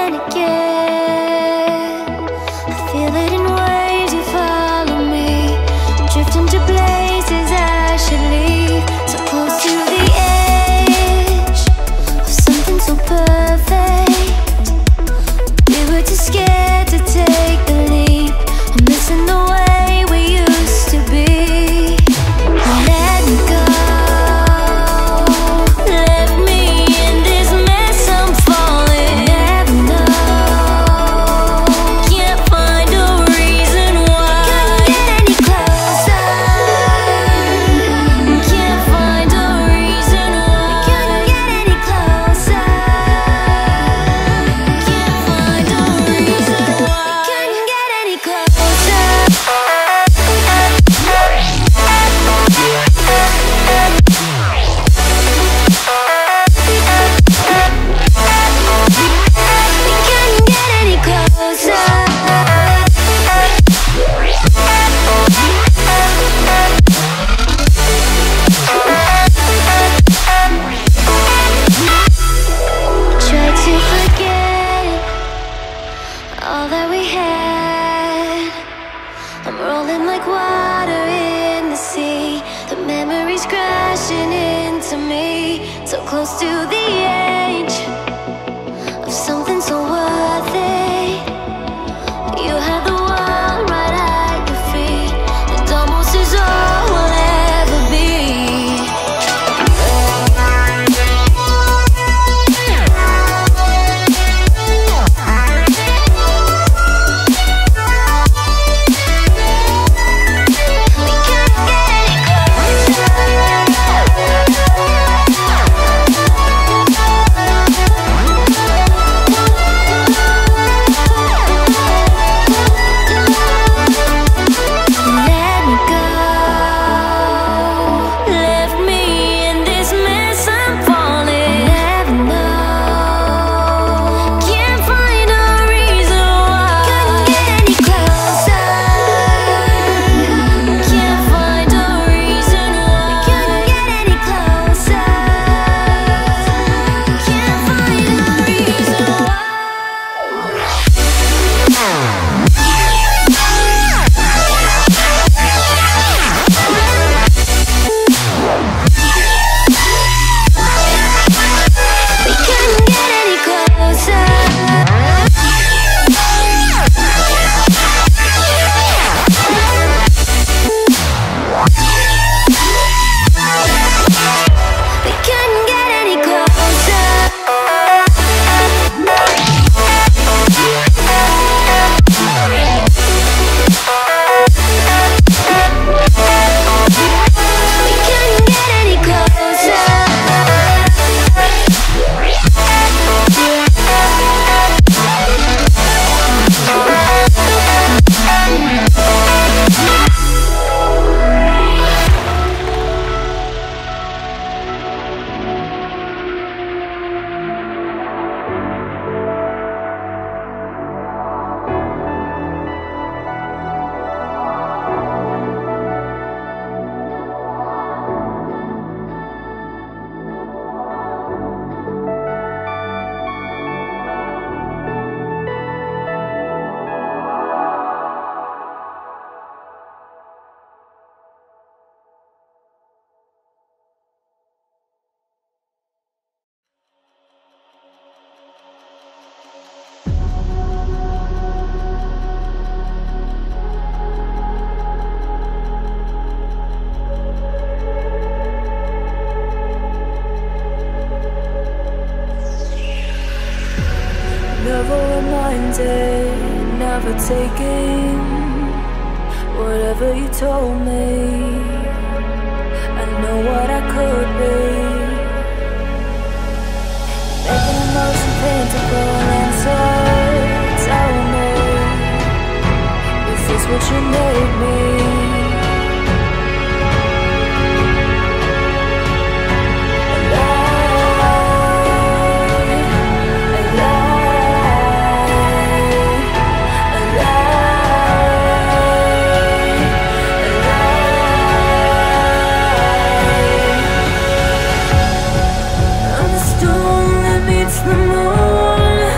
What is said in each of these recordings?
and again. I feel it in waves, you follow me, drifting to places I should leave. So close to the edge of something so perfect. We were too scared to take the leap. I'm missing the way we used to be. Let me go. Left me in this mess, I'm falling. Never know. Can't find a reason why. Couldn't get any closer. Can't find a reason why. Couldn't get any closer. Can't find a reason why. Couldn't get any closer. Try to forget all that we had. I'm rolling like water in the sea. The memories crashing into me. So close to the edge of something so worth it. You have the world right at your feet. It almost is all we'll ever be. Let me go. Left me in this mess, I'm falling. Never know. Can't find a reason why. Couldn't get any closer. Can't find a reason why. Couldn't get any closer. Can't find a reason why. We couldn't get any closer. We couldn't get any closer. We couldn't get any closer. Never reminded, never taking whatever you told me. I know what I could be, making emotion paintable answer. Tell me, is this what you made me? I'm the storm that meets the moon.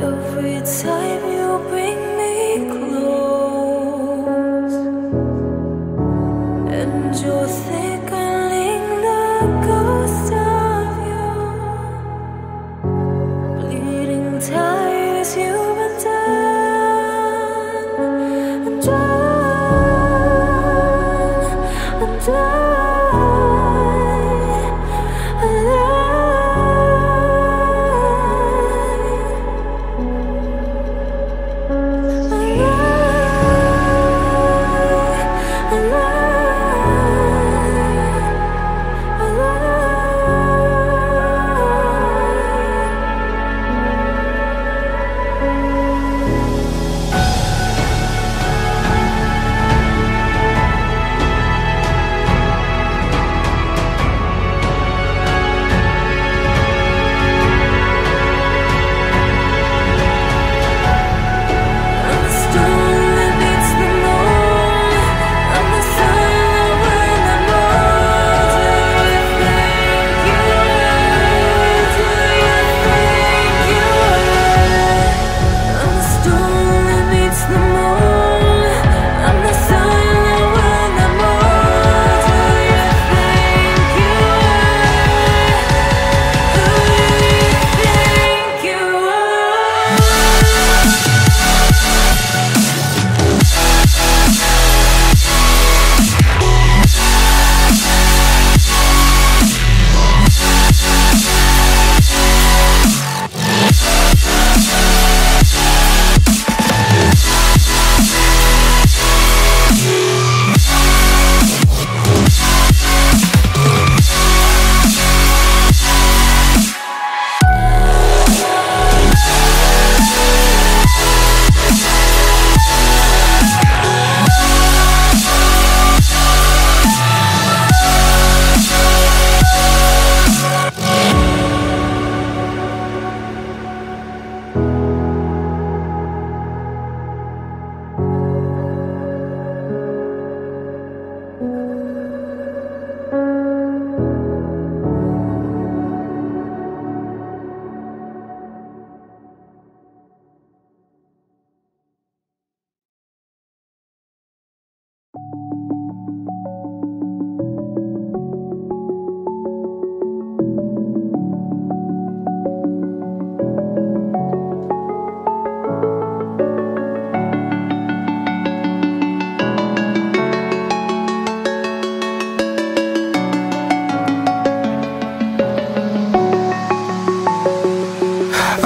Every time you bring me close, and you're thickening the ghost of you, bleeding tight as you've been done, and done, and done.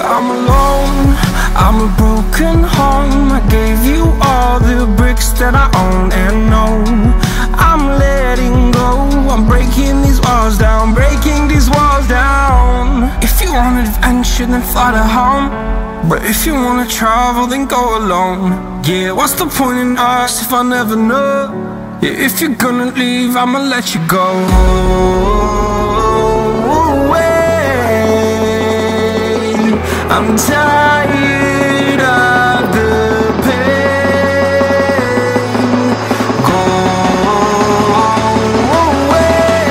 I'm alone, I'm a broken home. I gave you all the bricks that I own and know. I'm letting go, I'm breaking these walls down, breaking these walls down. If you want adventure, then fly to home. But if you wanna travel, then go alone. Yeah, what's the point in us if I never know? Yeah, if you're gonna leave, I'ma let you go. I'm tired of the pain. Go away.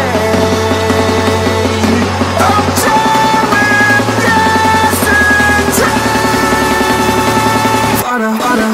I'm tired of yesterday. Fada, fada.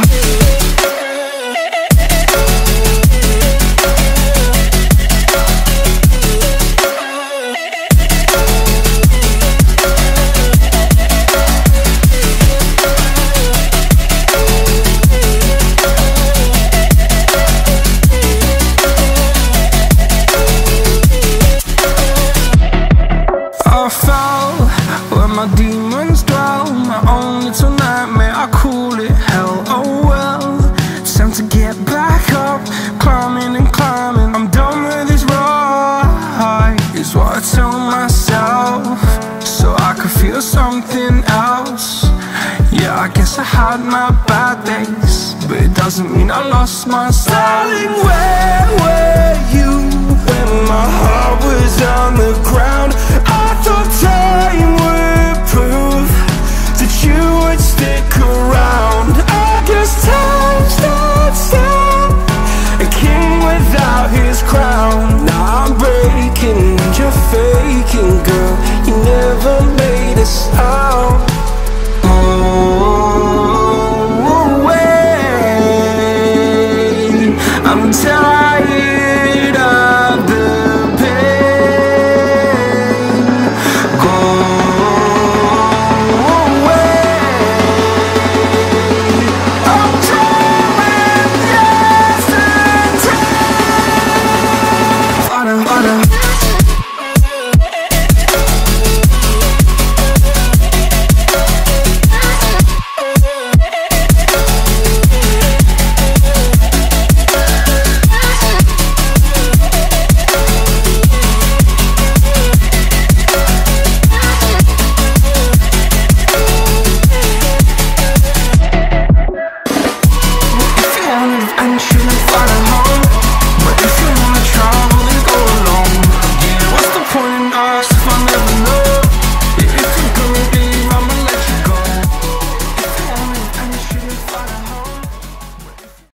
My demons dwell, my own little nightmare, I call it hell, oh well. It's time to get back up, climbing and climbing. I'm done with this ride, is what I tell myself, so I could feel something else. Yeah, I guess I had my bad days, but it doesn't mean I lost my style. Darling, where were you when my heart was on the ground? I thought time